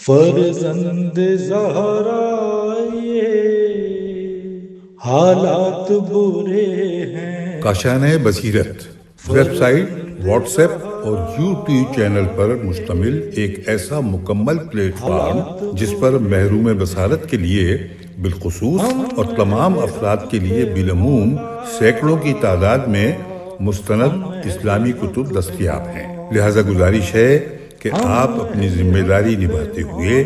فرزند زہرا یہ حالات برے ہیں۔ کاشانۂ بصیرت ویب سائٹ، واٹس ایپ اور یوٹیوب چینل پر مشتمل ایک ایسا مکمل پلیٹ فارم جس پر محروم بصارت کے لیے بالخصوص اور تمام افراد کے لیے بالعموم سینکڑوں کی تعداد میں مستند اسلامی کتب دستیاب ہیں۔ لہذا گزارش ہے کہ آپ اپنی ذمہ داری نبھاتے ہوئے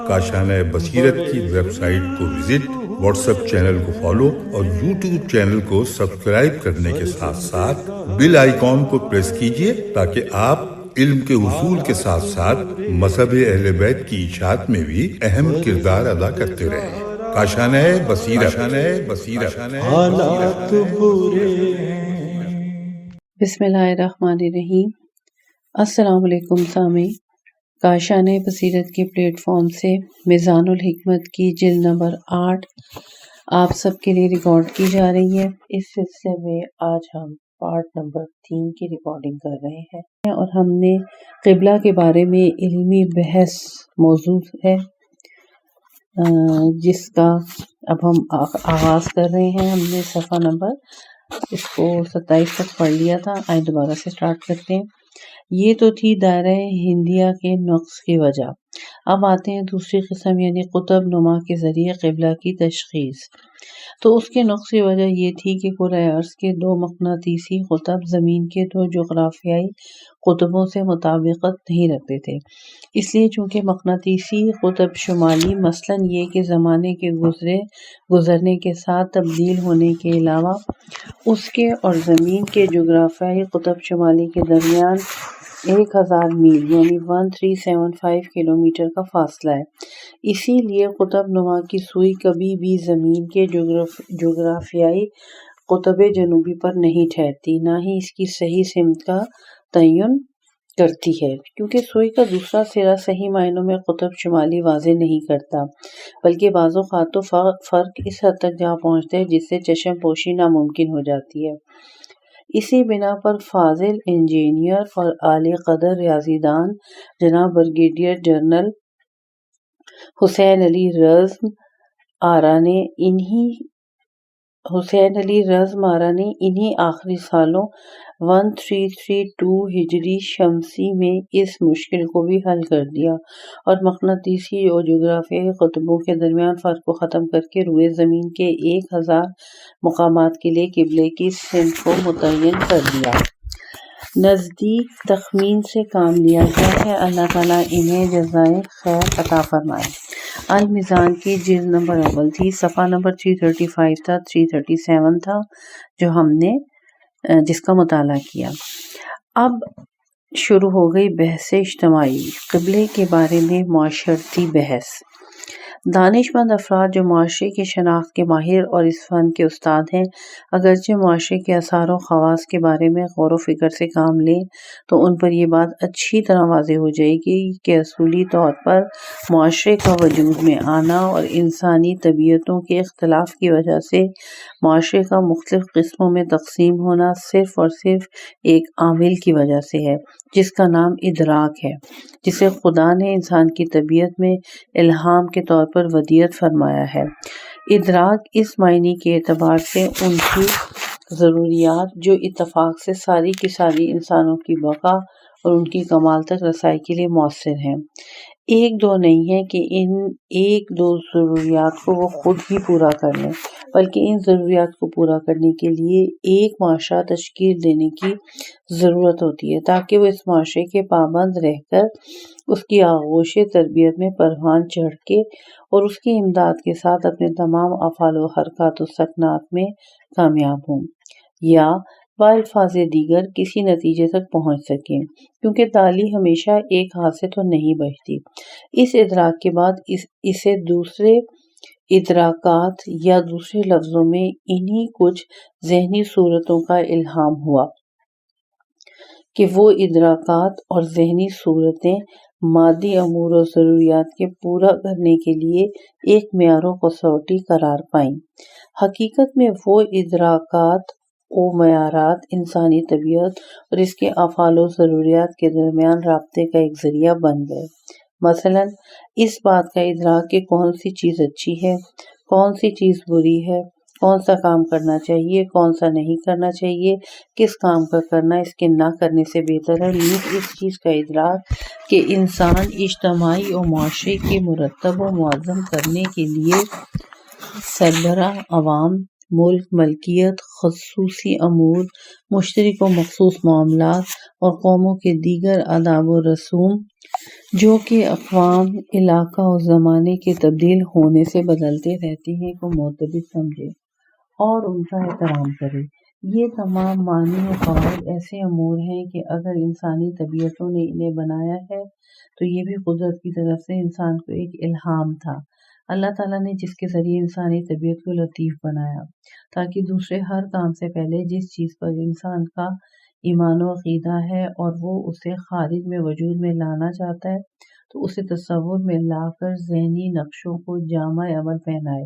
کاشانۂ بصیرت کی ویب سائٹ کو وزٹ، واٹس ایپ چینل کو فالو اور یوٹیوب چینل کو سبسکرائب کرنے کے ساتھ ساتھ بیل آئیکن کو پریس کیجیے تاکہ آپ علم کے حصول کے ساتھ ساتھ مذہب اہل بیت کی اشاعت میں بھی اہم کردار ادا کرتے رہیں۔ کاشانۂ بصیرت۔ حالات برے ہیں۔ بسم اللہ الرحمن الرحیم۔ السلام علیکم سامعین، کاشانۂ بصیرت کے پلیٹ فارم سے میزان الحکمت کی جلد نمبر 8 آپ سب کے لیے ریکارڈ کی جا رہی ہے۔ اس سلسلے میں آج ہم پارٹ نمبر 3 کی ریکارڈنگ کر رہے ہیں اور ہم نے قبلہ کے بارے میں علمی بحث موضوع ہے جس کا اب ہم آغاز کر رہے ہیں۔ ہم نے صفحہ نمبر اس کو 27 تک پڑھ لیا تھا، آئے دوبارہ سے سٹارٹ کرتے ہیں۔ یہ تو تھی دائرہ ہندیہ کے نقص کی وجہ۔ اب آتے ہیں دوسری قسم یعنی قطب نما کے ذریعے قبلہ کی تشخیص۔ تو اس کے نقص کی وجہ یہ تھی کہ کرۂ ارض کے دو مقناطیسی قطب زمین کے دو جغرافیائی قطبوں سے مطابقت نہیں رکھتے تھے۔ اس لیے چونکہ مقناطیسی قطب شمالی مثلاً یہ کہ زمانے کے گزرنے کے ساتھ تبدیل ہونے کے علاوہ اس کے اور زمین کے جغرافیائی قطب شمالی کے درمیان 1000 میل یعنی 1375 کلومیٹر کا فاصلہ ہے، اسی لیے قطب نما کی سوئی کبھی بھی زمین کے جغرافیائی قطب جنوبی پر نہیں ٹھہرتی، نہ ہی اس کی صحیح سمت کا تعین کرتی ہے، کیونکہ سوئی کا دوسرا سرا صحیح معنوں میں قطب شمالی واضح نہیں کرتا، بلکہ بعض اوقات تو فرق اس حد تک جا پہنچتا ہے جس سے چشم پوشی ناممکن ہو جاتی ہے۔ اسی بنا پر فاضل انجینئر اور اعلی قدر ریاضی دان جناب بریگیڈیئر جنرل حسین علی رزم آرا نے انہی آخری سالوں 1332 ہجری شمسی میں اس مشکل کو بھی حل کر دیا اور مقناطیسی اور جغرافیائی قطبوں کے درمیان فرق کو ختم کر کے روئے زمین کے 1000 مقامات کے لیے قبلے کی سمت کو متعین کر دیا۔ نزدیک تخمین سے کام لیا گیا ہے، اللہ تعالیٰ انہیں جزائے خیر عطا فرمائے۔ المیزان کی جلد نمبر اول تھی، صفحہ نمبر 335 تھا، 337 تھا جو ہم نے جس کا مطالعہ کیا۔ اب شروع ہو گئی بحث اجتماعی، قبلے کے بارے میں معاشرتی بحث۔ دانش مند افراد جو معاشرے کی شناخت کے ماہر اور اس فن کے استاد ہیں، اگرچہ معاشرے کے اثار و خواص کے بارے میں غور و فکر سے کام لیں تو ان پر یہ بات اچھی طرح واضح ہو جائے گی کہ اصولی طور پر معاشرے کا وجود میں آنا اور انسانی طبیعتوں کے اختلاف کی وجہ سے معاشرے کا مختلف قسموں میں تقسیم ہونا صرف اور صرف ایک عامل کی وجہ سے ہے جس کا نام ادراک ہے، جسے خدا نے انسان کی طبیعت میں الہام کے طور پر ودیعت فرمایا ہے۔ ادراک اس معنی کے اعتبار سے ان کی ضروریات جو اتفاق سے ساری کی ساری انسانوں کی بقا اور ان کی کمال تک رسائی کے لیے مؤثر ہیں، ایک دو نہیں ہے کہ ان ایک دو ضروریات کو وہ خود ہی پورا کر لیں، بلکہ ان ضروریات کو پورا کرنے کے لیے ایک معاشرہ تشکیل دینے کی ضرورت ہوتی ہے تاکہ وہ اس معاشرے کے پابند رہ کر اس کی آغوش تربیت میں پروان چڑھ کے اور اس کی امداد کے ساتھ اپنے تمام افعال و حرکات و سکنات میں کامیاب ہوں، یا بالفاظ دیگر کسی نتیجے تک پہنچ سکیں، کیونکہ تعلی ہمیشہ ایک ہاتھ سے تو نہیں بجتی۔ اس ادراک کے بعد اسے دوسرے ادراکات یا دوسرے لفظوں میں انہی کچھ ذہنی صورتوں کا الہام ہوا کہ وہ ادراکات اور ذہنی صورتیں مادی امور و ضروریات کے پورا کرنے کے لیے ایک معیار و کسوٹی قرار پائیں۔ حقیقت میں وہ ادراکات و معیارات انسانی طبیعت اور اس کے افعال و ضروریات کے درمیان رابطے کا ایک ذریعہ بن گئے۔ مثلاً اس بات کا ادراک کہ کون سی چیز اچھی ہے، کون سی چیز بری ہے، کون سا کام کرنا چاہیے، کون سا نہیں کرنا چاہیے، کس کام کا کرنا اس کے نہ کرنے سے بہتر ہے۔ نیز اس چیز کا ادراک کہ انسان اجتماعی اور معاشرے کے مرتب و منظم کرنے کے لیے سربراہ، عوام، ملک، ملکیت، خصوصی امور، مشترک و مخصوص معاملات اور قوموں کے دیگر آداب و رسوم جو کہ اقوام، علاقہ اور زمانے کے تبدیل ہونے سے بدلتے رہتے ہیں کو معتبر سمجھے اور ان کا احترام کرے۔ یہ تمام معنی و قواعد ایسے امور ہیں کہ اگر انسانی طبیعتوں نے انہیں بنایا ہے تو یہ بھی قدرت کی طرف سے انسان کو ایک الہام تھا۔ اللہ تعالیٰ نے جس کے ذریعے انسانی طبیعت کو لطیف بنایا تاکہ دوسرے ہر کام سے پہلے جس چیز پر انسان کا ایمان و عقیدہ ہے اور وہ اسے خارج میں وجود میں لانا چاہتا ہے تو اسے تصور میں لا کر ذہنی نقشوں کو جامع عمل پہنائے،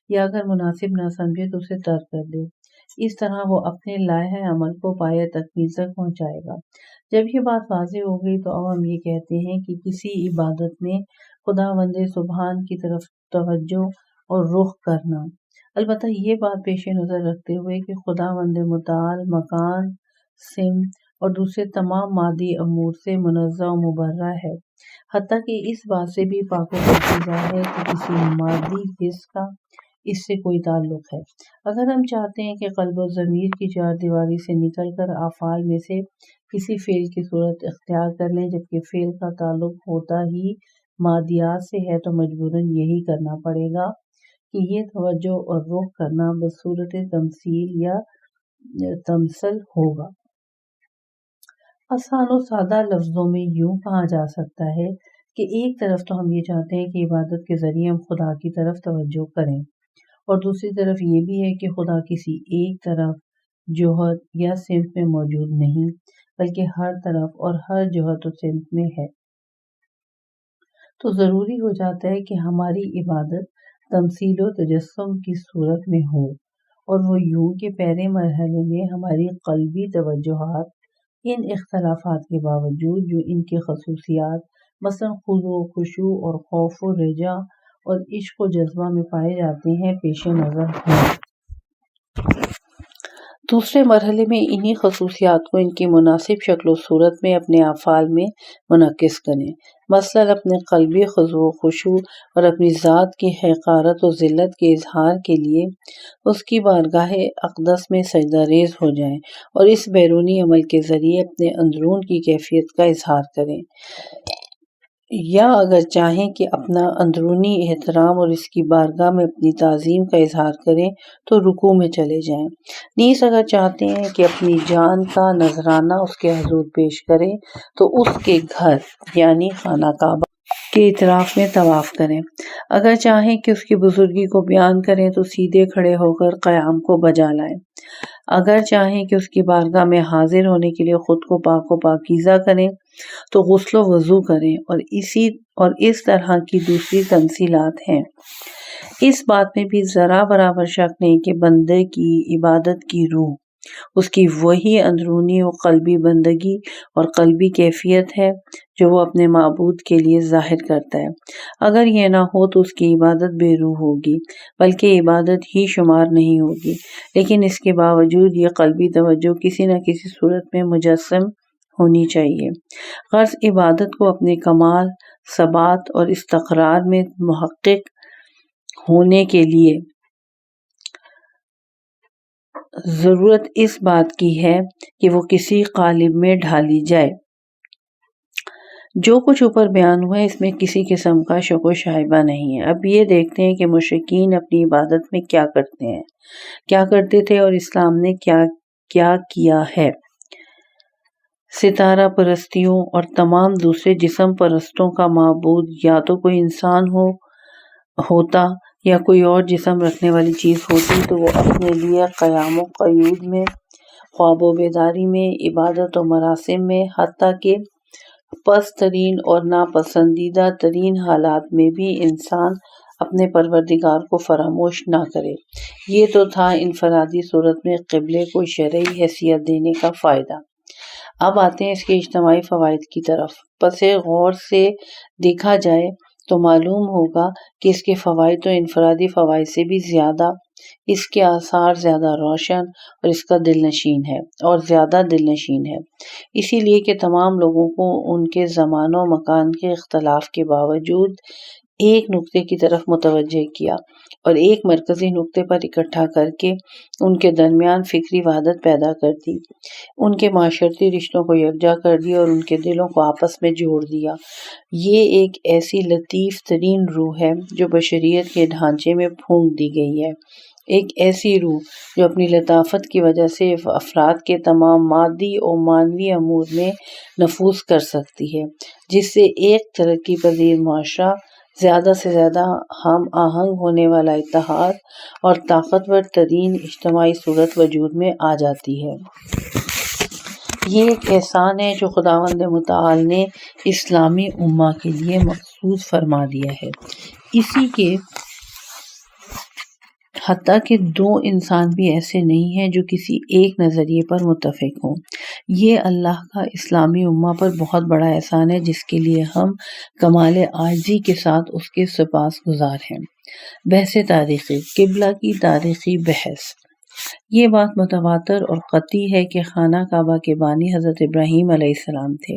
یا اگر مناسب نہ سمجھے تو اسے ترک کر دے۔ اس طرح وہ اپنے لائحہ عمل کو پایہ تکمیل تک پہنچائے گا۔ جب یہ بات واضح ہو گئی تو اب ہم یہ کہتے ہیں کہ کسی عبادت میں خداوند سبحان کی طرف توجہ اور رخ کرنا، البتہ یہ بات پیش نظر رکھتے ہوئے کہ خداوند متعال مکان، سمت اور دوسرے تمام مادی امور سے منزہ و مبرہ ہے، حتیٰ کہ اس بات سے بھی پاک و پاکیزہ ہے کہ کسی مادی حص کا اس سے کوئی تعلق ہے۔ اگر ہم چاہتے ہیں کہ قلب و ضمیر کی چار دیواری سے نکل کر افعال میں سے کسی فعل کی صورت اختیار کر لیں جبکہ فعل کا تعلق ہوتا ہی مادیات سے ہے تو مجبوراً یہی کرنا پڑے گا کہ یہ توجہ اور رخ کرنا بصورت تمثیل یا تمثل ہوگا۔ آسان و سادہ لفظوں میں یوں کہا جا سکتا ہے کہ ایک طرف تو ہم یہ چاہتے ہیں کہ عبادت کے ذریعے ہم خدا کی طرف توجہ کریں، اور دوسری طرف یہ بھی ہے کہ خدا کسی ایک طرف، جہت یا سمت میں موجود نہیں بلکہ ہر طرف اور ہر جہت و سمت میں ہے۔ تو ضروری ہو جاتا ہے کہ ہماری عبادت تمثیل و تجسم کی صورت میں ہو، اور وہ یوں کہ پہلے مرحلے میں ہماری قلبی توجہات ان اختلافات کے باوجود جو ان کی خصوصیات مثلاً خضوع و خشوع اور خوف و رجا اور عشق و جذبہ میں پائے جاتے ہیں پیش نظر ہوں۔ دوسرے مرحلے میں انہی خصوصیات کو ان کی مناسب شکل و صورت میں اپنے افعال میں منعکس کریں، مثلاً اپنے قلبی خضوع و خشوع اور اپنی ذات کی حقارت و ذلت کے اظہار کے لیے اس کی بارگاہ اقدس میں سجدہ ریز ہو جائیں اور اس بیرونی عمل کے ذریعے اپنے اندرون کی کیفیت کا اظہار کریں، یا اگر چاہیں کہ اپنا اندرونی احترام اور اس کی بارگاہ میں اپنی تعظیم کا اظہار کریں تو رکوع میں چلے جائیں۔ نیز اگر چاہتے ہیں کہ اپنی جان کا نذرانہ اس کے حضور پیش کریں تو اس کے گھر یعنی خانہ کعبہ کے اطراف میں طواف کریں۔ اگر چاہیں کہ اس کی بزرگی کو بیان کریں تو سیدھے کھڑے ہو کر قیام کو بجا لائیں۔ اگر چاہیں کہ اس کی بارگاہ میں حاضر ہونے کے لیے خود کو پاک و پاکیزہ کریں تو غسل و وضو کریں، اور اس طرح کی دوسری تمثیلات ہیں۔ اس بات میں بھی ذرا برابر شک نہیں کہ بندے کی عبادت کی روح اس کی وہی اندرونی و قلبی بندگی اور قلبی کیفیت ہے جو وہ اپنے معبود کے لیے ظاہر کرتا ہے۔ اگر یہ نہ ہو تو اس کی عبادت بے روح ہوگی بلکہ عبادت ہی شمار نہیں ہوگی، لیکن اس کے باوجود یہ قلبی توجہ کسی نہ کسی صورت میں مجسم ہونی چاہیے۔ غرض عبادت کو اپنے کمال، ثبات اور استقرار میں محقق ہونے کے لیے ضرورت اس بات کی ہے کہ وہ کسی قالب میں ڈھالی جائے۔ جو کچھ اوپر بیان ہوا ہے اس میں کسی قسم کا شک و شائبہ نہیں ہے۔ اب یہ دیکھتے ہیں کہ مشرکین اپنی عبادت میں کیا کرتے ہیں، کیا کرتے تھے اور اسلام نے کیا کیا ہے۔ ستارہ پرستیوں اور تمام دوسرے جسم پرستوں کا معبود یا تو کوئی انسان ہوتا یا کوئی اور جسم رکھنے والی چیز ہوتی تو وہ اپنے لیے قیام و قعود میں، خواب و بیداری میں، عبادت و مراسم میں، حتیٰ کہ پست ترین اور ناپسندیدہ ترین حالات میں بھی انسان اپنے پروردگار کو فراموش نہ کرے۔ یہ تو تھا انفرادی صورت میں قبلے کو شرعی حیثیت دینے کا فائدہ۔ اب آتے ہیں اس کے اجتماعی فوائد کی طرف۔ پس غور سے دیکھا جائے تو معلوم ہوگا کہ اس کے فوائد تو انفرادی فوائد سے بھی زیادہ، اس کے آثار زیادہ روشن اور اس کا زیادہ دل نشین ہے، اسی لیے کہ تمام لوگوں کو ان کے زمان و مکان کے اختلاف کے باوجود ایک نقطے کی طرف متوجہ کیا اور ایک مرکزی نقطے پر اکٹھا کر کے ان کے درمیان فکری وحدت پیدا کر دی، ان کے معاشرتی رشتوں کو یکجا کر دیا اور ان کے دلوں کو آپس میں جوڑ دیا۔ یہ ایک ایسی لطیف ترین روح ہے جو بشریت کے ڈھانچے میں پھونک دی گئی ہے، ایک ایسی روح جو اپنی لطافت کی وجہ سے افراد کے تمام مادی و معنوی امور میں نفوذ کر سکتی ہے، جس سے ایک ترقی پذیر معاشرہ، زیادہ سے زیادہ ہم آہنگ ہونے والا اتحاد اور طاقتور ترین اجتماعی صورت وجود میں آ جاتی ہے۔ یہ ایک احسان ہے جو خداوند متعال نے اسلامی امہ کے لیے مخصوص فرما دیا ہے، اسی کے حتیٰ کہ دو انسان بھی ایسے نہیں ہیں جو کسی ایک نظریے پر متفق ہوں۔ یہ اللہ کا اسلامی امہ پر بہت بڑا احسان ہے جس کے لیے ہم کمال عاجزی کے ساتھ اس کے سپاس گزار ہیں۔ بحث تاریخی، قبلہ کی تاریخی بحث۔ یہ بات متواتر اور قطعی ہے کہ خانہ کعبہ کے بانی حضرت ابراہیم علیہ السلام تھے،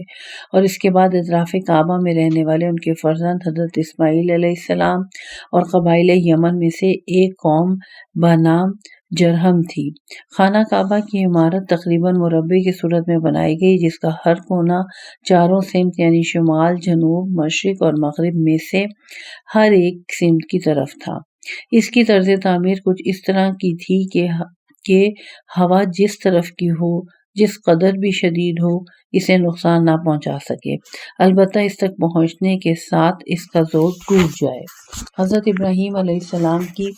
اور اس کے بعد اطراف کعبہ میں رہنے والے ان کے فرزند حضرت اسماعیل علیہ السلام اور قبائل یمن میں سے ایک قوم بنام جرہم تھی۔ خانہ کعبہ کی عمارت تقریباً مربع کی صورت میں بنائی گئی، جس کا ہر کونا چاروں سمت یعنی شمال، جنوب، مشرق اور مغرب میں سے ہر ایک سمت کی طرف تھا۔ اس کی طرز تعمیر کچھ اس طرح کی تھی کہ ہوا جس طرف کی ہو، جس قدر بھی شدید ہو، اسے نقصان نہ پہنچا سکے، البتہ اس تک پہنچنے کے ساتھ اس کا زور ٹوٹ جائے۔ حضرت ابراہیم علیہ السلام کی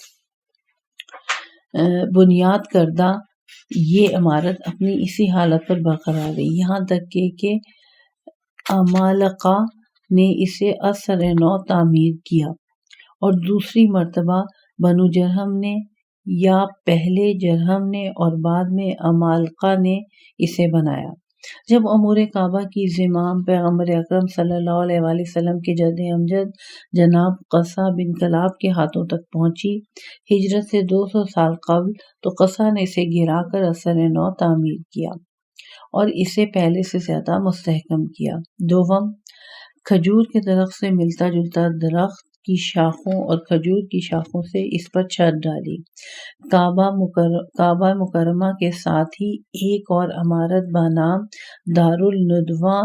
بنیاد کردہ یہ عمارت اپنی اسی حالت پر برقرار رہی، یہاں تک کہ عمالقہ نے اسے اثر نو تعمیر کیا اور دوسری مرتبہ بنو جرہم نے، یا پہلے جرہم نے اور بعد میں عمالقہ نے اسے بنایا۔ جب امور کعبہ کی زمام پیغمبر اکرم صلی اللہ علیہ وآلہ وسلم کے جد امجد جناب قصہ بن کلاب کے ہاتھوں تک پہنچی ہجرت سے 200 سال قبل، تو قصہ نے اسے گرا کر اثر نو تعمیر کیا اور اسے پہلے سے زیادہ مستحکم کیا۔ دوم، کھجور کے درخت سے ملتا جلتا درخت کی شاخوں اور کھجور کی شاخوں سے اس پر چھت ڈالی۔ کعبہ مکرمہ کے ساتھ ہی ایک اور عمارت بنام دارالندوہ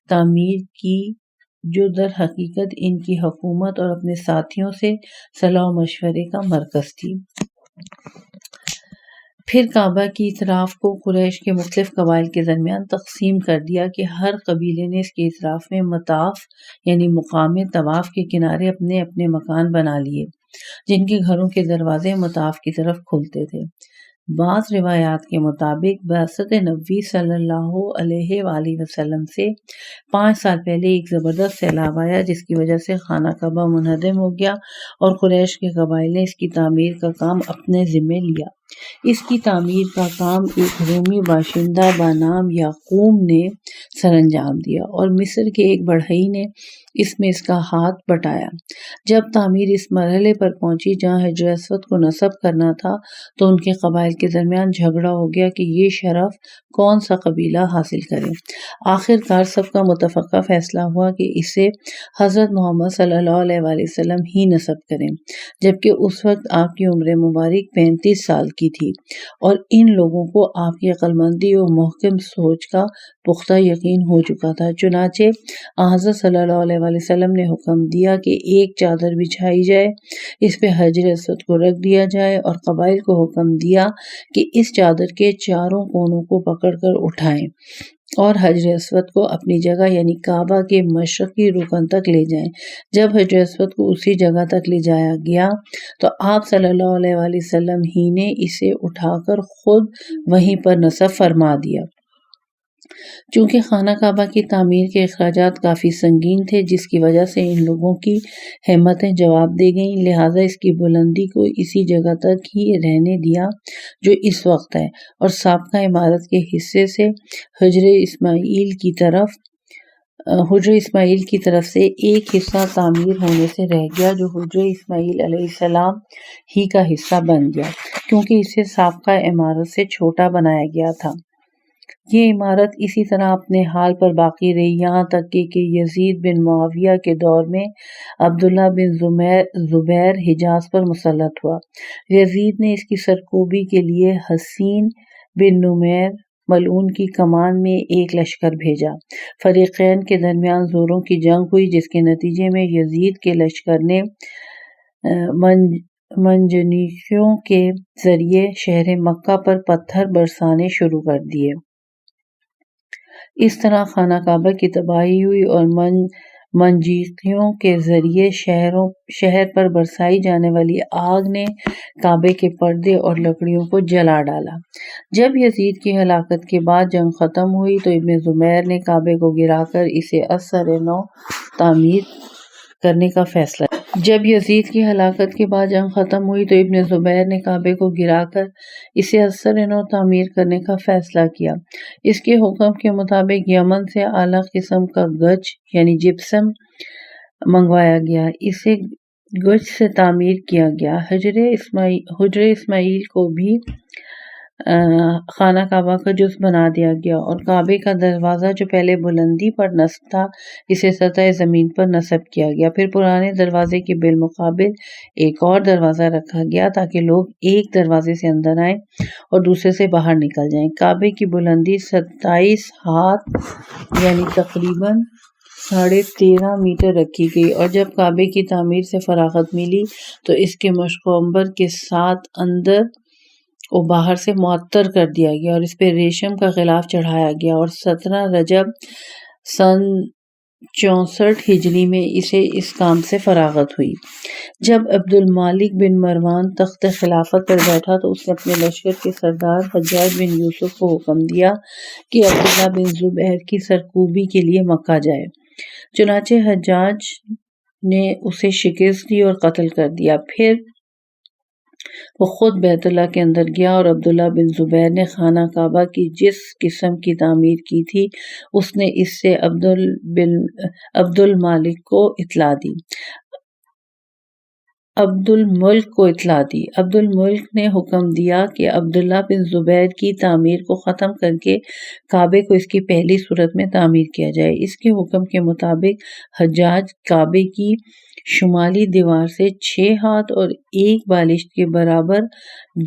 تعمیر کی، جو در حقیقت ان کی حکومت اور اپنے ساتھیوں سے صلاح و مشورے کا مرکز تھی۔ پھر کعبہ کی اطراف کو قریش کے مختلف قبائل کے درمیان تقسیم کر دیا کہ ہر قبیلے نے اس کے اطراف میں مطاف یعنی مقام طواف کے کنارے اپنے اپنے مکان بنا لیے، جن کے گھروں کے دروازے مطاف کی طرف کھلتے تھے۔ بعض روایات کے مطابق بعثت نبوی صلی اللہ علیہ وآلہ وسلم سے 5 سال پہلے ایک زبردست سیلاب آیا، جس کی وجہ سے خانہ کعبہ منہدم ہو گیا اور قریش کے قبائل نے اس کی تعمیر کا کام اپنے ذمے لیا۔ اس کی تعمیر کا کام ایک رومی باشندہ بنام یعقوم نے سر انجام دیا اور مصر کے ایک بڑھئی نے اس میں اس کا ہاتھ بٹایا۔ جب تعمیر اس مرحلے پر پہنچی جہاں حجر اسود کو نصب کرنا تھا، تو ان کے قبائل کے درمیان جھگڑا ہو گیا کہ یہ شرف کون سا قبیلہ حاصل کرے۔ آخر کار سب کا متفقہ فیصلہ ہوا کہ اسے حضرت محمد صلی اللہ علیہ وآلہ وسلم ہی نصب کریں، جبکہ اس وقت آپ کی عمر مبارک 35 سال کی تھی اور ان لوگوں کو آپ کی عقل مندی اور محکم سوچ کا پختہ یقین ہو چکا تھا۔ چنانچہ حضرت صلی اللہ علیہ وآلہ وسلم نے حکم دیا کہ ایک چادر بچھائی جائے، اس پہ حجر اسود کو رکھ دیا جائے اور قبائل کو حکم دیا کہ اس چادر کے چاروں کونوں کو پکڑ کر اٹھائیں اور حجر اسود کو اپنی جگہ یعنی کعبہ کے مشرقی رکن تک لے جائیں۔ جب حجر اسود کو اسی جگہ تک لے جایا گیا تو آپ صلی اللہ علیہ وآلہ وسلم ہی نے اسے اٹھا کر خود وہیں پر نصب فرما دیا۔ چونکہ خانہ کعبہ کی تعمیر کے اخراجات کافی سنگین تھے، جس کی وجہ سے ان لوگوں کی ہمتیں جواب دے گئیں، لہٰذا اس کی بلندی کو اسی جگہ تک ہی رہنے دیا جو اس وقت ہے، اور سابقہ عمارت کے حصے سے حجر اسماعیل کی طرف سے ایک حصہ تعمیر ہونے سے رہ گیا، جو حجر اسماعیل علیہ السلام ہی کا حصہ بن گیا، کیونکہ اسے سابقہ عمارت سے چھوٹا بنایا گیا تھا۔ یہ عمارت اسی طرح اپنے حال پر باقی رہی، یہاں تک کہ یزید بن معاویہ کے دور میں عبداللہ بن زبیر حجاز پر مسلط ہوا۔ یزید نے اس کی سرکوبی کے لیے حسین بن نمیر ملعون کی کمان میں ایک لشکر بھیجا۔ فریقین کے درمیان زوروں کی جنگ ہوئی، جس کے نتیجے میں یزید کے لشکر نے منجنیقوں کے ذریعے شہر مکہ پر پتھر برسانے شروع کر دیے۔ اس طرح خانہ کعبہ کی تباہی ہوئی اور منجنیقوں کے ذریعے شہر پر برسائی جانے والی آگ نے کعبے کے پردے اور لکڑیوں کو جلا ڈالا۔ جب یزید کی ہلاکت کے بعد جنگ ختم ہوئی تو ابن زبیر نے کعبے کو گرا کر اسے از سر نو تعمیر کرنے کا فیصلہ کیا۔ اس کے حکم کے مطابق یمن سے اعلیٰ قسم کا گچ یعنی جپسم منگوایا گیا، اسے گچ سے تعمیر کیا گیا۔ حجر اسماعیل کو بھی خانہ کعبہ کا جز بنا دیا گیا، اور کعبے کا دروازہ جو پہلے بلندی پر نصب تھا اسے سطح زمین پر نصب کیا گیا۔ پھر پرانے دروازے کے بالمقابل ایک اور دروازہ رکھا گیا تاکہ لوگ ایک دروازے سے اندر آئیں اور دوسرے سے باہر نکل جائیں۔ کعبے کی بلندی 27 ہاتھ یعنی تقریباً 13.5 میٹر رکھی گئی، اور جب کعبے کی تعمیر سے فراغت ملی تو اس کے مشق و عنبر کے ساتھ اندر و باہر سے معطر کر دیا گیا اور اس پہ ریشم کا غلاف چڑھایا گیا، اور 17 رجب سن 64 ہجری میں اسے اس کام سے فراغت ہوئی۔ جب عبد الملک بن مروان تخت خلافت پر بیٹھا تو اس نے اپنے لشکر کے سردار حجاج بن یوسف کو حکم دیا کہ عبداللہ بن زبیر کی سرکوبی کے لیے مکہ جائے۔ چنانچہ حجاج نے اسے شکست دی اور قتل کر دیا۔ پھر وہ خود بیت اللہ کے اندر گیا اور عبداللہ بن زبیر نے خانہ کعبہ کی جس قسم کی تعمیر کی تھی اس نے اس سے عبد الملک کو اطلاع دی۔ عبد الملک نے حکم دیا کہ عبداللہ بن زبیر کی تعمیر کو ختم کر کے کعبے کو اس کی پہلی صورت میں تعمیر کیا جائے۔ اس کے حکم کے مطابق حجاج کعبے کی شمالی دیوار سے 6 ہاتھ اور 1 بالشت کے برابر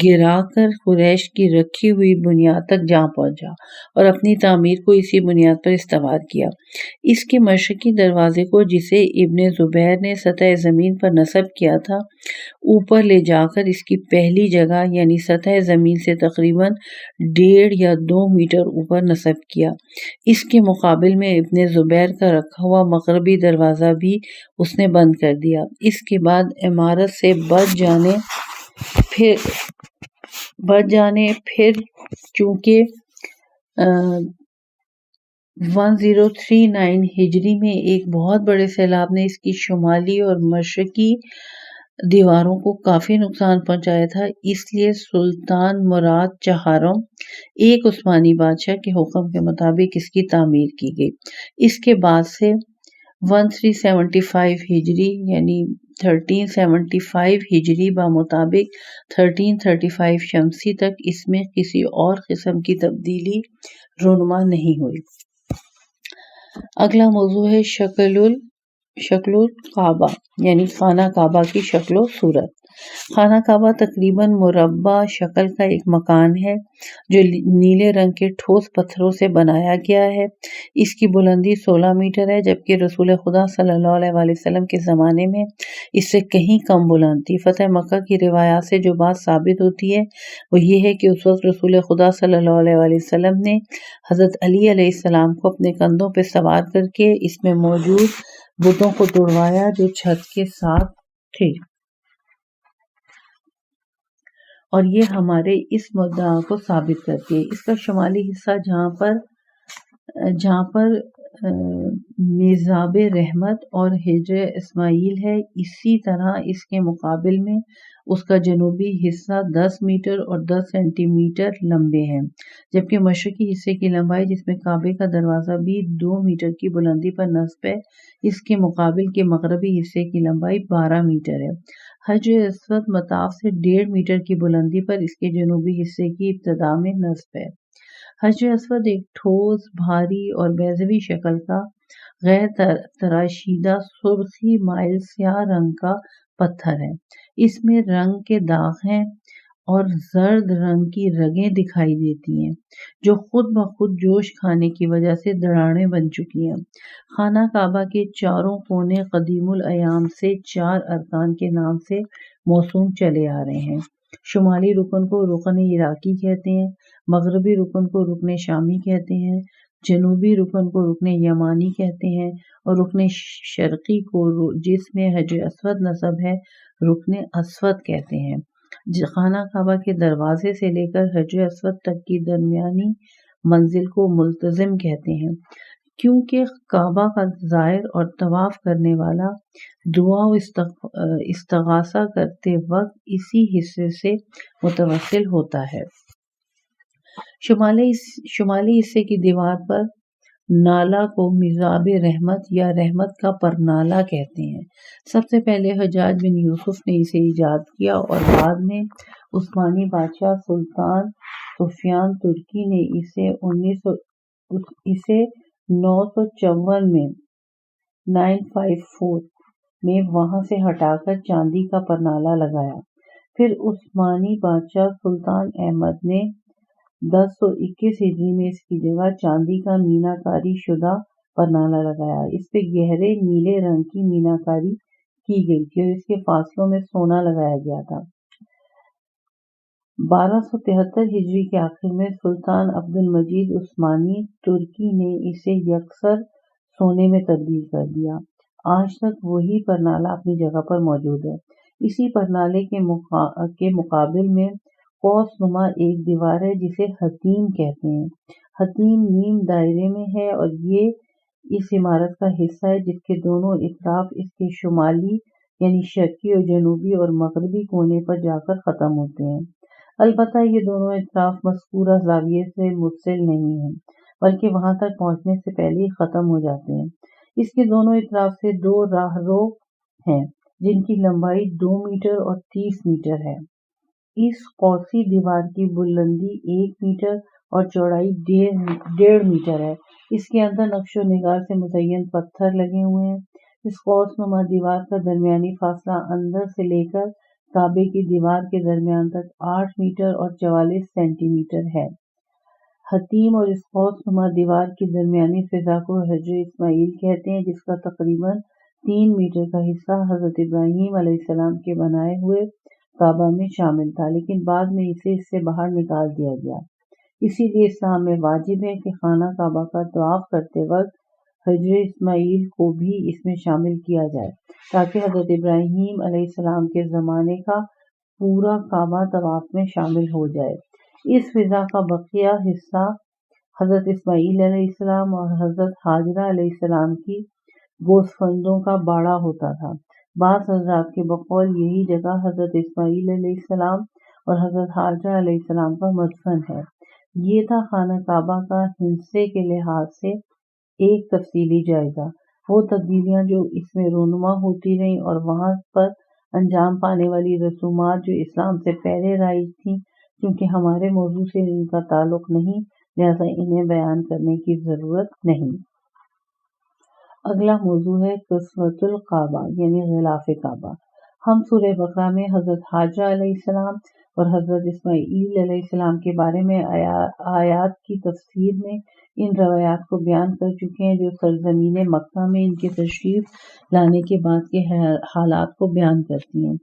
گرا کر قریش کی رکھی ہوئی بنیاد تک جا پہنچا اور اپنی تعمیر کو اسی بنیاد پر استوار کیا۔ اس کے مشرقی دروازے کو، جسے ابن زبیر نے سطح زمین پر نصب کیا تھا، اوپر لے جا کر اس کی پہلی جگہ یعنی سطح زمین سے تقریباً 1.5 یا 2 میٹر اوپر نصب کیا۔ اس کے مقابل میں ابن زبیر کا رکھا ہوا مغربی دروازہ بھی اس نے بند کر دیا۔ اس کے بعد عمارت سے بچ جانے پھر چونکہ 1039 ہجری میں ایک بہت بڑے سیلاب نے اس کی شمالی اور مشرقی دیواروں کو کافی نقصان پہنچایا تھا، اس لیے سلطان مراد چہارم ایک عثمانی بادشاہ کے حکم کے مطابق اس کی تعمیر کی گئی۔ اس کے بعد سے 1375 ہجری یعنی 1375 ہجری بمطابق 1335 شمسی تک اس میں کسی اور قسم کی تبدیلی رونما نہیں ہوئی۔ اگلا موضوع ہے شکل الکعبہ یعنی خانہ کعبہ کی شکل و صورت۔ خانہ کعبہ تقریباً مربع شکل کا ایک مکان ہے جو نیلے رنگ کے ٹھوس پتھروں سے بنایا گیا ہے۔ اس کی بلندی 16 میٹر ہے، جبکہ رسول خدا صلی اللہ علیہ وآلہ وسلم کے زمانے میں اس سے کہیں کم بلند تھی۔ فتح مکہ کی روایات سے جو بات ثابت ہوتی ہے وہ یہ ہے کہ اس وقت رسول خدا صلی اللہ علیہ وآلہ وسلم نے حضرت علی علیہ السلام کو اپنے کندھوں پہ سوار کر کے اس میں موجود بتوں کو توڑوایا جو چھت کے ساتھ تھے، اور یہ ہمارے اس مدعا کو ثابت کرتی ہے۔ اس کا شمالی حصہ جہاں پر جہاں پر میزاب رحمت اور ہجر اسماعیل ہے، اسی طرح اس کے مقابل میں اس کا جنوبی حصہ 10 میٹر اور 10 سینٹی میٹر لمبے ہیں، جبکہ مشرقی حصے کی لمبائی جس میں کعبے کا دروازہ بھی 2 میٹر کی بلندی پر نصب ہے، اس کے مقابل کے مغربی حصے کی لمبائی 12 میٹر ہے۔ حجر اسود مطاف سے 1.5 میٹر کی بلندی پر اس کے جنوبی حصے کی ابتدا میں نصب ہے۔ حجر اسود ایک ٹھوس، بھاری اور بیضوی شکل کا غیر تراشیدہ سرخی مائل سیاہ رنگ کا پتھر ہے۔ اس میں رنگ کے داغ ہیں اور زرد رنگ کی رگیں دکھائی دیتی ہیں جو خود بخود جوش کھانے کی وجہ سے دراڑیں بن چکی ہیں۔ خانہ کعبہ کے چاروں کونے قدیم الایام سے 4 ارکان کے نام سے موسوم چلے آ رہے ہیں۔ شمالی رکن کو رکن عراقی کہتے ہیں، مغربی رکن کو رکن شامی کہتے ہیں، جنوبی رکن کو رکن یمانی کہتے ہیں اور رکن شرقی کو جس میں حجر اسود نصب ہے رکن اسود کہتے ہیں۔ خانہ کعبہ کے دروازے سے لے کر حجر اسود تک کی درمیانی منزل کو ملتزم کہتے ہیں، کیونکہ کعبہ کا زائر اور طواف کرنے والا دعا و استغاثہ کرتے وقت اسی حصے سے متوسل ہوتا ہے۔ شمالی حصے کی دیوار پر نالہ کو میزاب رحمت یا رحمت کا پرنالہ کہتے ہیں۔ سب سے پہلے حجاج بن یوسف نے اسے ایجاد کیا اور بعد میں عثمانی بادشاہ سلطان سفیان ترکی نے اسے 954 میں 954 میں وہاں سے ہٹا کر چاندی کا پرنالہ لگایا۔ پھر عثمانی بادشاہ سلطان احمد نے 1021 ہجری میں اس کی جگہ چاندی کا مینا کاری شدہ پرنالہ لگایا۔ اس پہ گہرے نیلے رنگ کی مینا کاری کی گئی تھی اور اس کے فاصلوں میں سونا لگایا گیا تھا۔ 1273 ہجری کے آخر میں سلطان عبد المجید عثمانی ترکی نے اسے یکسر سونے میں تبدیل کر دیا۔ آج تک وہی پرنالہ اپنی جگہ پر موجود ہے۔ اسی پرنالے کے مقابل میں قوس نما ایک دیوار ہے جسے حتیم کہتے ہیں۔ حتیم نیم دائرے میں ہے اور یہ اس عمارت کا حصہ ہے جس کے دونوں اطراف اس کے شمالی یعنی شرقی اور جنوبی اور مغربی کونے پر جا کر ختم ہوتے ہیں۔ البتہ یہ دونوں اطراف مذکورہ زاویے سے متصل نہیں ہیں بلکہ وہاں تک پہنچنے سے پہلے ہی ختم ہو جاتے ہیں۔ اس کے دونوں اطراف سے 2 راہرو ہیں جن کی لمبائی 2 میٹر اور 30 میٹر ہے۔ اس قوسی دیوار کی بلندی 1 میٹر اور چوڑائی 1.5 میٹر ہے۔ اس کے اندر نقش و نگار سے مزین پتھر لگے ہوئے ہیں۔ اس قوس نما دیوار کا درمیانی فاصلہ اندر سے لے کر کعبے کی دیوار کے درمیان تک 8 میٹر اور 44 سینٹی میٹر ہے۔ حتیم اور اس قوس نما دیوار کی درمیانی فضا کو حجر اسماعیل کہتے ہیں جس کا تقریباً 3 میٹر کا حصہ حضرت ابراہیم علیہ السلام کے بنائے ہوئے کعبہ میں شامل تھا، لیکن بعد میں اسے اس سے باہر نکال دیا گیا۔ اسی لیے اسلام میں واجب ہے کہ خانہ کعبہ کا طواف کرتے وقت حجر اسماعیل کو بھی اس میں شامل کیا جائے تاکہ حضرت ابراہیم علیہ السلام کے زمانے کا پورا کعبہ طواف میں شامل ہو جائے۔ اس فضا کا بقیہ حصہ حضرت اسماعیل علیہ السلام اور حضرت ہاجرہ علیہ السلام کی گوسفندوں کا باڑہ ہوتا تھا۔ بعض حضرات کے بقول یہی جگہ حضرت اسماعیل علیہ السلام اور حضرت ہاجرہ علیہ السلام کا مدفن ہے۔ یہ تھا خانہ کعبہ کا ہندسے کے لحاظ سے ایک تفصیلی جائزہ۔ وہ تبدیلیاں جو اس میں رونما ہوتی رہیں اور وہاں پر انجام پانے والی رسومات جو اسلام سے پہلے رائج تھیں، کیونکہ ہمارے موضوع سے ان کا تعلق نہیں لہذا انہیں بیان کرنے کی ضرورت نہیں۔ اگلا موضوع ہے کسوۃ الکعبہ یعنی غلاف کعبہ۔ ہم سورہ بقرہ میں حضرت ہاجرہ علیہ السلام اور حضرت اسماعیل علیہ السلام کے بارے میں آیات کی تفسیر میں ان روایات کو بیان کر چکے ہیں جو سرزمین مکہ میں ان کے تشریف لانے کے بعد کے حالات کو بیان کرتی ہیں۔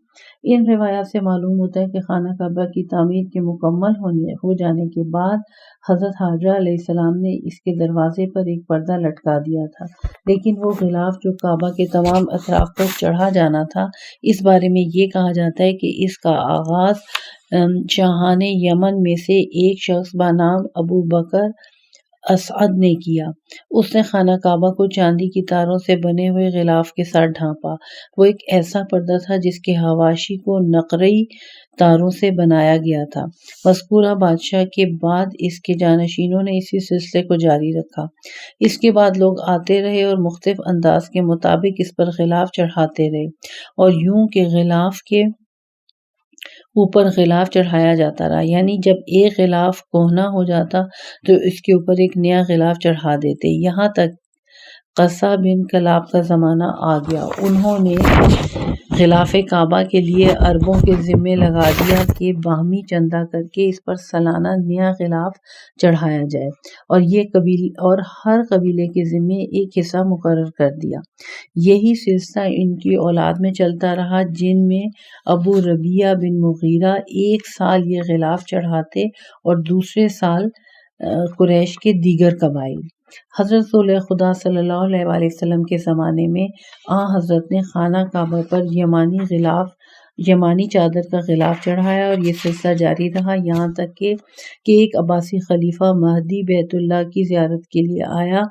ان روایات سے معلوم ہوتا ہے کہ خانہ کعبہ کی تعمیر کے مکمل ہو جانے کے بعد حضرت ہاجرہ علیہ السلام نے اس کے دروازے پر ایک پردہ لٹکا دیا تھا، لیکن وہ غلاف جو کعبہ کے تمام اطراف پر چڑھا جانا تھا، اس بارے میں یہ کہا جاتا ہے کہ اس کا آغاز شاہان یمن میں سے ایک شخص بنام ابو بکر اسعد نے کیا۔ اس نے خانہ کعبہ کو چاندی کی تاروں سے بنے ہوئے غلاف کے ساتھ ڈھانپا۔ وہ ایک ایسا پردہ تھا جس کے حواشی کو نقرئی تاروں سے بنایا گیا تھا۔ مذکورہ بادشاہ کے بعد اس کے جانشینوں نے اسی سلسلے کو جاری رکھا۔ اس کے بعد لوگ آتے رہے اور مختلف انداز کے مطابق اس پر غلاف چڑھاتے رہے، اور یوں کہ غلاف کے اوپر غلاف چڑھایا جاتا رہا، یعنی جب ایک غلاف کہنا ہو جاتا تو اس کے اوپر ایک نیا غلاف چڑھا دیتے، یہاں تک قصہ بن کلاب کا زمانہ آ گیا۔ انہوں نے غلاف کعبہ کے لیے عربوں کے ذمے لگا دیا کہ باہمی چندہ کر کے اس پر سالانہ نیا غلاف چڑھایا جائے، اور ہر قبیلے کے ذمے ایک حصہ مقرر کر دیا۔ یہی سلسلہ ان کی اولاد میں چلتا رہا، جن میں ابو ربیعہ بن مغیرہ ایک سال یہ غلاف چڑھاتے اور دوسرے سال قریش کے دیگر قبائل۔ حضرت رسول خدا صلی اللہ علیہ وآلہ وسلم کے زمانے میں حضرت نے خانہ کعبہ پر یمانی چادر کا غلاف چڑھایا، اور یہ سلسلہ جاری رہا یہاں تک کہ ایک عباسی خلیفہ مہدی بیت اللہ کی زیارت کے لیے آیا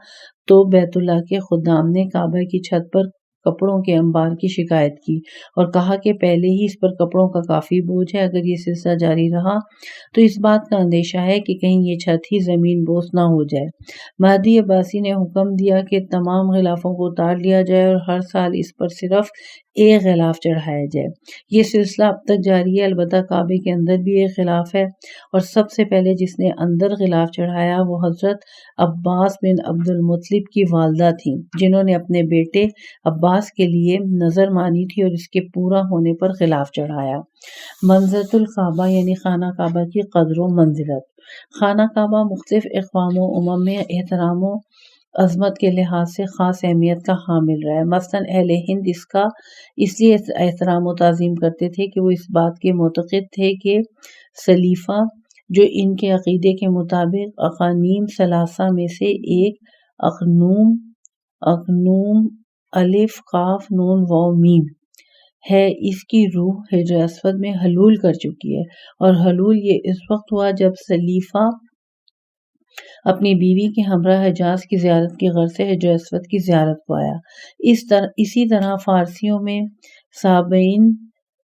تو بیت اللہ کے خدام نے کعبہ کی چھت پر کپڑوں کے انبار کی شکایت کی اور کہا کہ پہلے ہی اس پر کپڑوں کا کافی بوجھ ہے، اگر یہ سلسلہ جاری رہا تو اس بات کا اندیشہ ہے کہ کہیں یہ چھت ہی زمین بوس نہ ہو جائے۔ مہدی عباسی نے حکم دیا کہ تمام غلافوں کو اتار لیا جائے اور ہر سال اس پر صرف ایک غلاف چڑھایا جائے۔ یہ سلسلہ اب تک جاری ہے، البتہ کعبے کے اندر بھی ایک غلاف ہے، اور سب سے پہلے جس نے اندر غلاف چڑھایا وہ حضرت عباس بن عبد المطلب کی والدہ تھیں، جنہوں نے اپنے بیٹے عباس کے لیے نظر مانی تھی اور اس کے پورا ہونے پر غلاف چڑھایا۔ منزلۃ الکعبہ یعنی خانہ کعبہ کی قدر و منزلت۔ خانہ کعبہ مختلف اقوام و امم میں احترام و عظمت کے لحاظ سے خاص اہمیت کا حامل رہا ہے۔ مثلاً اہل ہند اس کا اس لیے احترام و تعظیم کرتے تھے کہ وہ اس بات کے معتقد تھے کہ سلیفہ، جو ان کے عقیدے کے مطابق اقانیم ثلاثہ میں سے ایک اقنوم الف قاف نون واو میم ہے، اس کی روح حجر اسود میں حلول کر چکی ہے، اور حلول یہ اس وقت ہوا جب سلیفہ اپنی بیوی کے ہمراہ حجاز کی زیارت کی غرض سے حجر اسود کی زیارت کو آیا۔ اسی طرح فارسیوں میں صابئین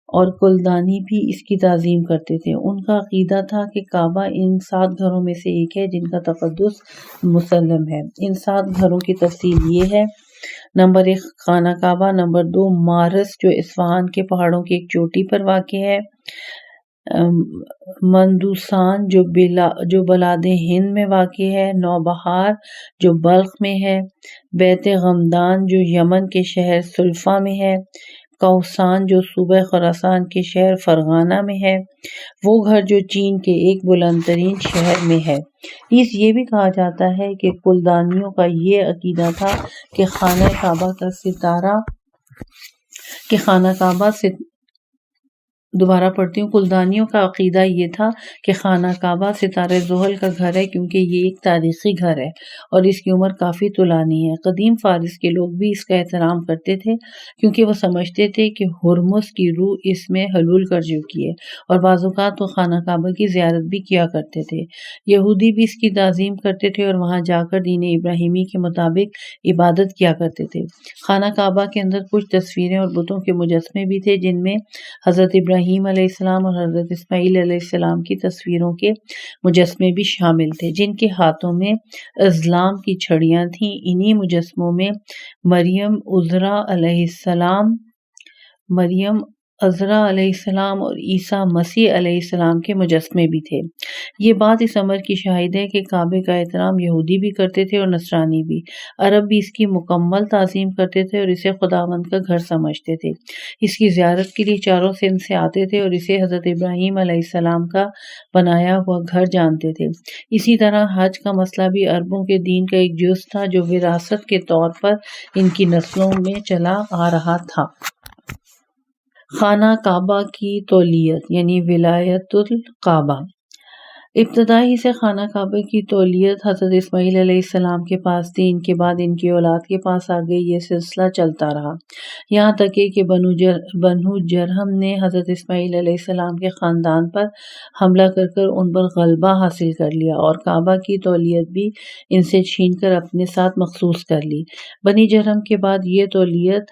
اور کلدانی بھی اس کی تعظیم کرتے تھے۔ ان کا عقیدہ تھا کہ کعبہ ان 7 گھروں میں سے ایک ہے جن کا تقدس مسلم ہے۔ ان 7 گھروں کی تفصیل یہ ہے: نمبر 1 خانہ کعبہ، نمبر 2 مارس جو اصفہان کے پہاڑوں کی ایک چوٹی پر واقع ہے، مندوسان جو بلاد ہند میں واقع ہے، نوبہار جو بلخ میں ہے، بیت غمدان جو یمن کے شہر سلفا میں ہے، کوسان جو صوبہ خراسان کے شہر فرغانہ میں ہے، وہ گھر جو چین کے ایک بلند ترین شہر میں ہے۔ نیز یہ بھی کہا جاتا ہے کہ کلدانیوں کا یہ عقیدہ تھا کہ خانہ کعبہ کلدانیوں کا عقیدہ یہ تھا کہ خانہ کعبہ ستارہ زحل کا گھر ہے، کیونکہ یہ ایک تاریخی گھر ہے اور اس کی عمر کافی طولانی ہے۔ قدیم فارس کے لوگ بھی اس کا احترام کرتے تھے کیونکہ وہ سمجھتے تھے کہ ہرمز کی روح اس میں حلول کر چکی ہے، اور بعض اوقات وہ خانہ کعبہ کی زیارت بھی کیا کرتے تھے۔ یہودی بھی اس کی تعظیم کرتے تھے اور وہاں جا کر دین ابراہیمی کے مطابق عبادت کیا کرتے تھے۔ خانہ کعبہ کے اندر کچھ تصویریں اور بتوں کے مجسمے بھی تھے، جن میں حضرت ابراہیم علیہ السلام اور حضرت اسماعیل علیہ السلام کی تصویروں کے مجسمے بھی شامل تھے، جن کے ہاتھوں میں ازلام کی چھڑیاں تھیں۔ انہی مجسموں میں مریم عذرا علیہ السلام اور عیسیٰ مسیح علیہ السلام کے مجسمے بھی تھے۔ یہ بات اس امر کی شاہد ہے کہ کعبے کا احترام یہودی بھی کرتے تھے اور نصرانی بھی۔ عرب بھی اس کی مکمل تعظیم کرتے تھے اور اسے خداوند کا گھر سمجھتے تھے۔ اس کی زیارت کے لیے چاروں سمت سے آتے تھے اور اسے حضرت ابراہیم علیہ السلام کا بنایا ہوا گھر جانتے تھے۔ اسی طرح حج کا مسئلہ بھی عربوں کے دین کا ایک جز تھا جو وراثت کے طور پر ان کی نسلوں میں چلا آ رہا تھا۔ خانہ کعبہ کی تولیت یعنی ولایت الکعبہ۔ ابتدائی سے خانہ کعبہ کی تولیت حضرت اسماعیل علیہ السلام کے پاس تھی، ان کے بعد ان کی اولاد کے پاس آ گئی۔ یہ سلسلہ چلتا رہا یہاں تک کہ بنو جرہم نے حضرت اسماعیل علیہ السلام کے خاندان پر حملہ کر ان پر غلبہ حاصل کر لیا اور کعبہ کی تولیت بھی ان سے چھین کر اپنے ساتھ مخصوص کر لی۔ بنی جرہم کے بعد یہ تولیت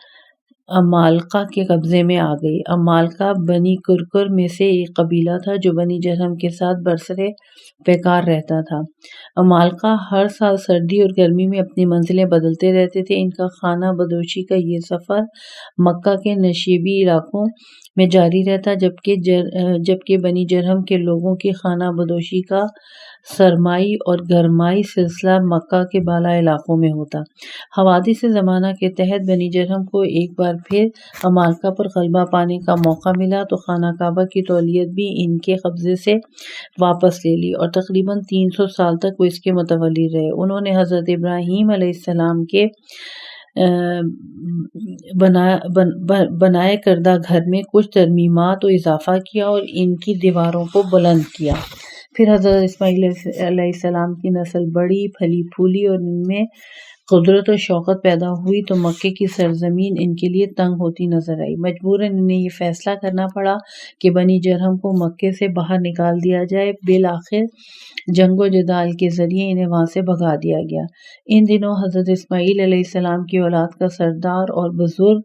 عمالقہ کے قبضے میں آ گئی۔ عمالقہ بنی کرکر میں سے ایک قبیلہ تھا جو بنی جرہم کے ساتھ برسر پیکار رہتا تھا۔ عمالقہ ہر سال سردی اور گرمی میں اپنی منزلیں بدلتے رہتے تھے۔ ان کا خانہ بدوشی کا یہ سفر مکہ کے نشیبی علاقوں میں جاری رہتا، جبکہ بنی جرہم کے لوگوں کی خانہ بدوشی کا سرمائی اور گرمائی سلسلہ مکہ کے بالا علاقوں میں ہوتا۔ حوادث زمانہ کے تحت بنی جرہم کو ایک بار پھر عمالقہ پر غلبہ پانے کا موقع ملا تو خانہ کعبہ کی تولیت بھی ان کے قبضے سے واپس لے لی اور تقریباً 300 سال تک وہ اس کے متولی رہے۔ انہوں نے حضرت ابراہیم علیہ السلام کے بنائے کردہ گھر میں کچھ ترمیمات و اضافہ کیا اور ان کی دیواروں کو بلند کیا۔ پھر حضرت اسماعیل علیہ السلام کی نسل بڑی، پھلی پھولی اور ان میں قدرت و شوقت پیدا ہوئی تو مکے کی سرزمین ان کے لیے تنگ ہوتی نظر آئی۔ مجبوراً انہیں یہ فیصلہ کرنا پڑا کہ بنی جرہم کو مکے سے باہر نکال دیا جائے۔ بالآخر جنگ و جدال کے ذریعے انہیں وہاں سے بھگا دیا گیا۔ ان دنوں حضرت اسماعیل علیہ السلام کی اولاد کا سردار اور بزرگ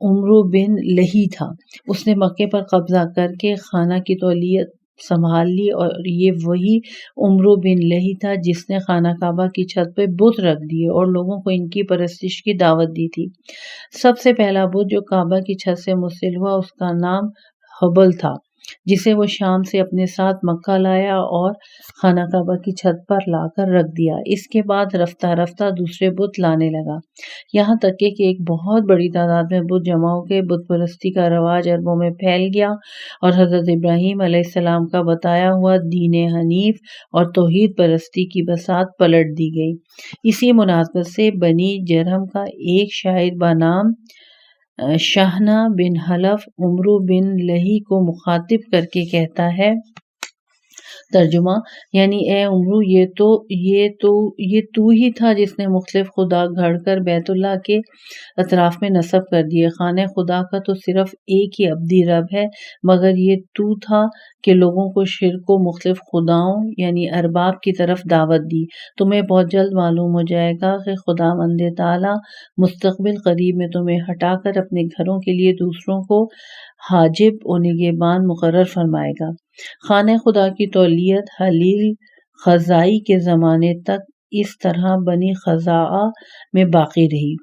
عمرو بن لہی تھا۔ اس نے مکے پر قبضہ کر کے خانہ کی تولیت سنبھال لی اور یہ وہی عمرو بن لہی تھا جس نے خانہ کعبہ کی چھت پہ بت رکھ دیے اور لوگوں کو ان کی پرستش کی دعوت دی تھی۔ سب سے پہلا بت جو کعبہ کی چھت سے مسل ہوا اس کا نام ہبل تھا، جسے وہ شام سے اپنے ساتھ مکہ لایا اور خانہ کعبہ کی چھت پر لا کر رکھ دیا۔ اس کے بعد رفتہ رفتہ دوسرے بت لانے لگا، یہاں تک کہ ایک بہت بڑی تعداد میں بت جمع ہو گئے۔ بت پرستی کا رواج عربوں میں پھیل گیا اور حضرت ابراہیم علیہ السلام کا بتایا ہوا دین حنیف اور توحید پرستی کی بساط پلٹ دی گئی۔ اسی مناسبت سے بنی جرہم کا ایک شاعر بنام شہنہ بن حلف عمرو بن لہی کو مخاطب کر کے کہتا ہے، ترجمہ یعنی اے عمرو، یہ تو ہی تھا جس نے مختلف خدا گھڑ کر بیت اللہ کے اطراف میں نصب کر دیے۔ خانہ خدا کا تو صرف ایک ہی ابدی رب ہے، مگر یہ تو تھا کہ لوگوں کو شرک و مختلف خداؤں یعنی ارباب کی طرف دعوت دی۔ تمہیں بہت جلد معلوم ہو جائے گا کہ خداوند تعالیٰ مستقبل قریب میں تمہیں ہٹا کر اپنے گھروں کے لیے دوسروں کو حاجب و نگہبان مقرر فرمائے گا۔ خانہ خدا کی تولیت حلیل خزاعی کے زمانے تک اس طرح بنی خزاعہ میں باقی رہی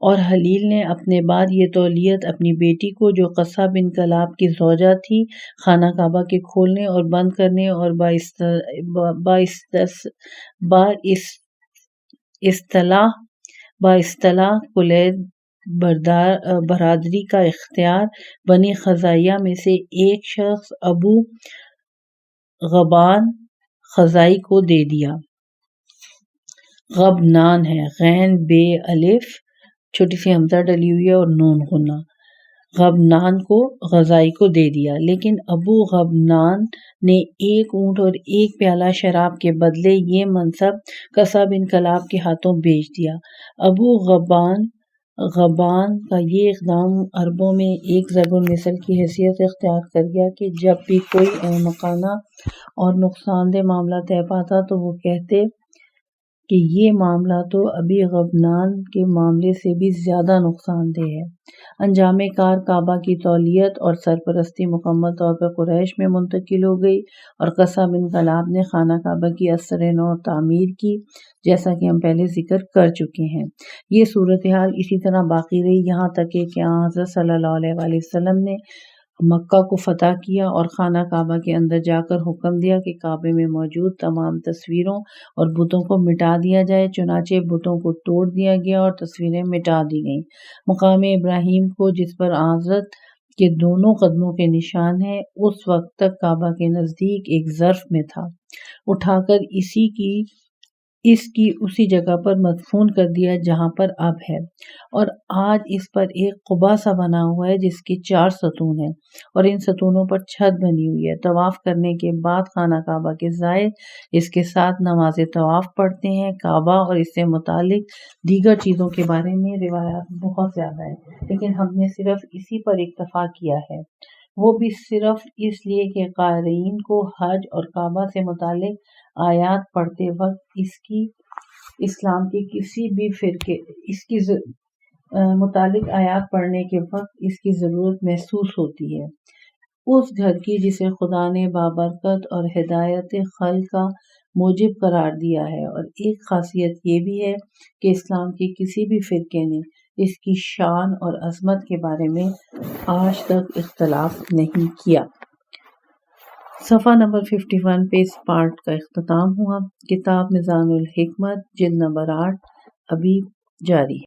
اور حلیل نے اپنے بعد یہ تولیت اپنی بیٹی کو جو قصہ بن کلاب کی زوجہ تھی خانہ کعبہ کے کھولنے اور بند کرنے اور با اصطلاح کلید برادری کا اختیار بنی خزاعیہ میں سے ایک شخص ابو غبان خزاعی کو دے دیا۔ غبنان ہے، غین بے الف چھوٹی سی حمزہ ڈلی ہوئی ہے اور نون غنہ۔ غبنان کو خزاعی کو دے دیا، لیکن ابو غبنان نے ایک اونٹ اور ایک پیالہ شراب کے بدلے یہ منصب قصہ بن کلاب کے ہاتھوں بیچ دیا۔ ابو غبان کا یہ اقدام عربوں میں ایک ضرب المثل کی حیثیت اختیار کر گیا کہ جب بھی کوئی احمقانہ اور نقصان دہ معاملہ طے پاتا تو وہ کہتے کہ یہ معاملہ تو ابی غبنان کے معاملے سے بھی زیادہ نقصان دہ ہے۔ انجام کار کعبہ کی تولیت اور سرپرستی مکمل طور پر قریش میں منتقل ہو گئی اور قصہ بن کلاب نے خانہ کعبہ کی اثر نو تعمیر کی، جیسا کہ ہم پہلے ذکر کر چکے ہیں۔ یہ صورتحال اسی طرح باقی رہی یہاں تک کہ حضرت صلی اللہ علیہ وآلہ وسلم نے مکہ کو فتح کیا اور خانہ کعبہ کے اندر جا کر حکم دیا کہ کعبے میں موجود تمام تصویروں اور بتوں کو مٹا دیا جائے۔ چنانچہ بتوں کو توڑ دیا گیا اور تصویریں مٹا دی گئیں۔ مقام ابراہیم کو جس پر حضرت کے دونوں قدموں کے نشان ہیں اس وقت تک کعبہ کے نزدیک ایک ظرف میں تھا۔ اٹھا کر اسی کی اس کی اسی جگہ پر مدفون کر دیا جہاں پر اب ہے، اور آج اس پر ایک قبہ سا بنا ہوا ہے جس کے 4 ستون ہیں اور ان ستونوں پر چھت بنی ہوئی ہے۔ طواف کرنے کے بعد خانہ کعبہ کے زائر اس کے ساتھ نماز طواف پڑھتے ہیں۔ کعبہ اور اس سے متعلق دیگر چیزوں کے بارے میں روایات بہت زیادہ ہیں، لیکن ہم نے صرف اسی پر اکتفا کیا ہے، وہ بھی صرف اس لیے کہ قارئین کو حج اور کعبہ سے متعلق آیات پڑھتے وقت اسلام کے کسی بھی فرقے متعلق آیات پڑھنے کے وقت اس کی ضرورت محسوس ہوتی ہے، اس گھر کی جسے خدا نے بابرکت اور ہدایت خلق کا موجب قرار دیا ہے۔ اور ایک خاصیت یہ بھی ہے کہ اسلام کے کسی بھی فرقے نے اس کی شان اور عظمت کے بارے میں آج تک اختلاف نہیں کیا۔ صفحہ نمبر 51 پہ اس پارٹ کا اختتام ہوا۔ کتاب میزان الحکمت جلد نمبر 8 ابھی جاری ہے۔